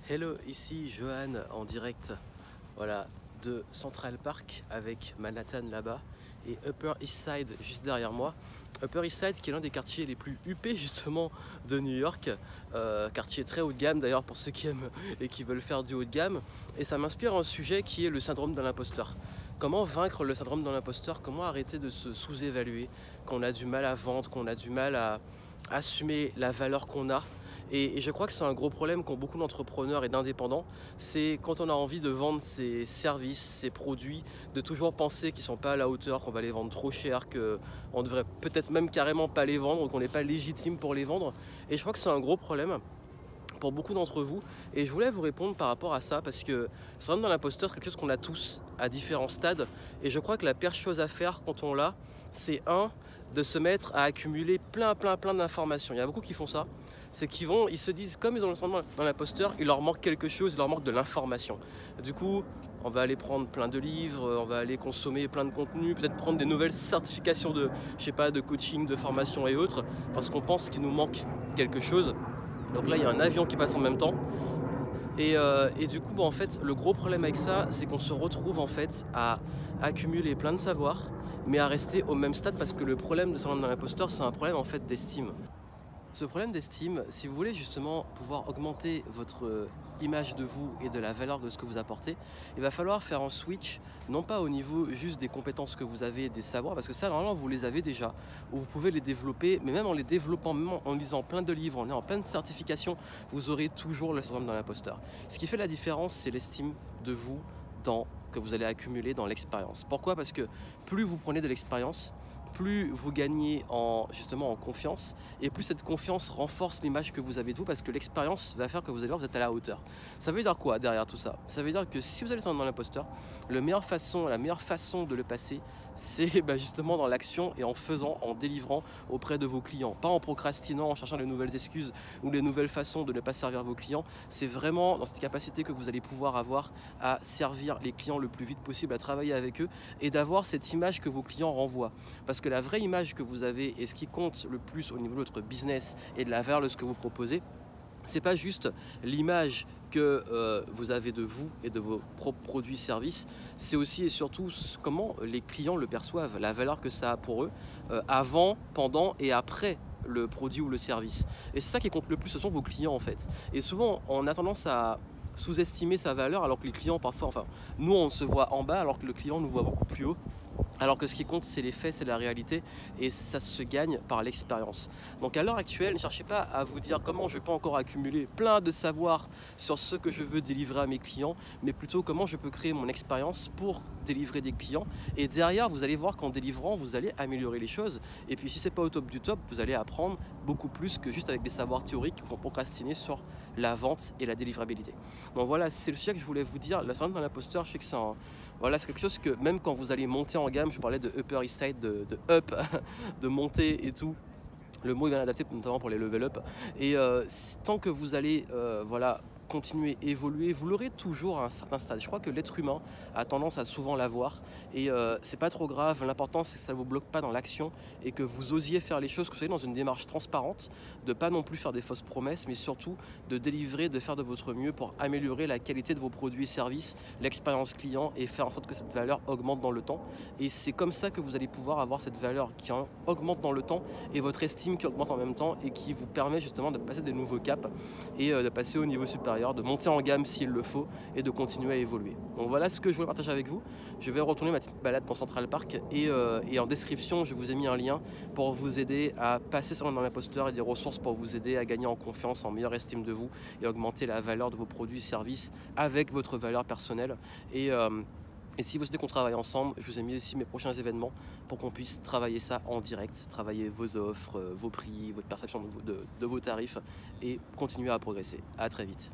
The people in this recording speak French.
Hello, ici Johan en direct voilà, de Central Park avec Manhattan là-bas et Upper East Side juste derrière moi. Upper East Side qui est l'un des quartiers les plus huppés justement de New York, quartier très haut de gamme d'ailleurs pour ceux qui aiment et qui veulent faire du haut de gamme. Et ça m'inspire un sujet qui est le syndrome de l'imposteur. Comment vaincre le syndrome de l'imposteur? Comment arrêter de se sous-évaluer, qu'on a du mal à vendre, qu'on a du mal à assumer la valeur qu'on a. Et je crois que c'est un gros problème qu'ont beaucoup d'entrepreneurs et d'indépendants, c'est quand on a envie de vendre ses services, ses produits, de toujours penser qu'ils ne sont pas à la hauteur, qu'on va les vendre trop cher, qu'on devrait peut-être même carrément pas les vendre, ou qu'on n'est pas légitime pour les vendre. Et je crois que c'est un gros problème pour beaucoup d'entre vous, et je voulais vous répondre par rapport à ça parce que le syndrome de l'imposteur, c'est quelque chose qu'on a tous à différents stades, et je crois que la pire chose à faire quand on l'a, c'est de se mettre à accumuler plein d'informations. Il y a beaucoup qui font ça, c'est ils se disent, comme ils ont le syndrome de l'imposteur, il leur manque quelque chose, il leur manque de l'information. Du coup, on va aller prendre plein de livres, on va aller consommer plein de contenus, peut-être prendre des nouvelles certifications de, je sais pas, de coaching, de formation et autres, parce qu'on pense qu'il nous manque quelque chose. Donc là, il y a un avion qui passe en même temps. Et du coup, en fait, le gros problème avec ça, c'est qu'on se retrouve en fait à accumuler plein de savoirs, mais à rester au même stade parce que le problème de syndrome de l'imposteur, c'est un problème en fait d'estime. Ce problème d'estime, si vous voulez justement pouvoir augmenter votre image de vous et de la valeur de ce que vous apportez, il va falloir faire un switch, non pas au niveau juste des compétences que vous avez, des savoirs, parce que ça, normalement, vous les avez déjà, ou vous pouvez les développer, mais même en les développant, même en lisant plein de livres, en ayant plein de certifications, vous aurez toujours le syndrome de l'imposteur. Ce qui fait la différence, c'est l'estime de vous que vous allez accumuler dans l'expérience. Pourquoi? Parce que plus vous prenez de l'expérience, plus vous gagnez justement en confiance, et plus cette confiance renforce l'image que vous avez de vous, parce que l'expérience va faire que vous allez voir que vous êtes à la hauteur. Ça veut dire quoi derrière tout ça? Ça veut dire que si vous allez dans l'imposteur, la meilleure façon de le passer, c'est justement dans l'action et en faisant, en délivrant auprès de vos clients. Pas en procrastinant, en cherchant de nouvelles excuses ou de nouvelles façons de ne pas servir vos clients. C'est vraiment dans cette capacité que vous allez pouvoir avoir à servir les clients le plus vite possible, à travailler avec eux et d'avoir cette image que vos clients renvoient. Parce que la vraie image que vous avez et ce qui compte le plus au niveau de votre business et de la valeur de ce que vous proposez, c'est pas juste l'image que vous avez de vous et de vos propres produits services, c'est aussi et surtout comment les clients le perçoivent, la valeur que ça a pour eux avant, pendant et après le produit ou le service. Et c'est ça qui compte le plus, ce sont vos clients en fait. Et souvent on a tendance à sous-estimer sa valeur alors que les clients parfois, enfin nous on se voit en bas alors que le client nous voit beaucoup plus haut. Alors que ce qui compte, c'est les faits, c'est la réalité, et ça se gagne par l'expérience. Donc à l'heure actuelle, ne cherchez pas à vous dire comment je peux encore accumuler plein de savoir sur ce que je veux délivrer à mes clients, mais plutôt comment je peux créer mon expérience pour délivrer des clients. Et derrière, vous allez voir qu'en délivrant, vous allez améliorer les choses. Et puis si c'est pas au top du top, vous allez apprendre beaucoup plus que juste avec des savoirs théoriques qui vont procrastiner sur la vente et la délivrabilité. Donc voilà, c'est le sujet que je voulais vous dire. La syndrome de l'imposteur, je sais que c'est quelque chose que même quand vous allez monter en gamme, je parlais de Upper East Side, de up, de monter et tout. Le mot est bien adapté notamment pour les level up. Et tant que vous allez continuer, évoluer, vous l'aurez toujours à un certain stade. Je crois que l'être humain a tendance à souvent l'avoir, et c'est pas trop grave. L'important, c'est que ça ne vous bloque pas dans l'action et que vous osiez faire les choses, que vous soyez dans une démarche transparente, de pas non plus faire des fausses promesses, mais surtout de délivrer, de faire de votre mieux pour améliorer la qualité de vos produits et services, l'expérience client, et faire en sorte que cette valeur augmente dans le temps. Et c'est comme ça que vous allez pouvoir avoir cette valeur qui augmente dans le temps, et votre estime qui augmente en même temps, et qui vous permet justement de passer des nouveaux caps et de passer au niveau supérieur, de monter en gamme s'il le faut, et de continuer à évoluer. Donc voilà ce que je voulais partager avec vous. Je vais retourner ma petite balade dans Central Park, et en description je vous ai mis un lien pour vous aider à passer ça dans l'imposteur, et des ressources pour vous aider à gagner en confiance, en meilleure estime de vous, et augmenter la valeur de vos produits et services avec votre valeur personnelle. Et si vous souhaitez qu'on travaille ensemble, je vous ai mis ici mes prochains événements pour qu'on puisse travailler ça en direct, travailler vos offres, vos prix, votre perception de vos tarifs, et continuer à progresser. À très vite.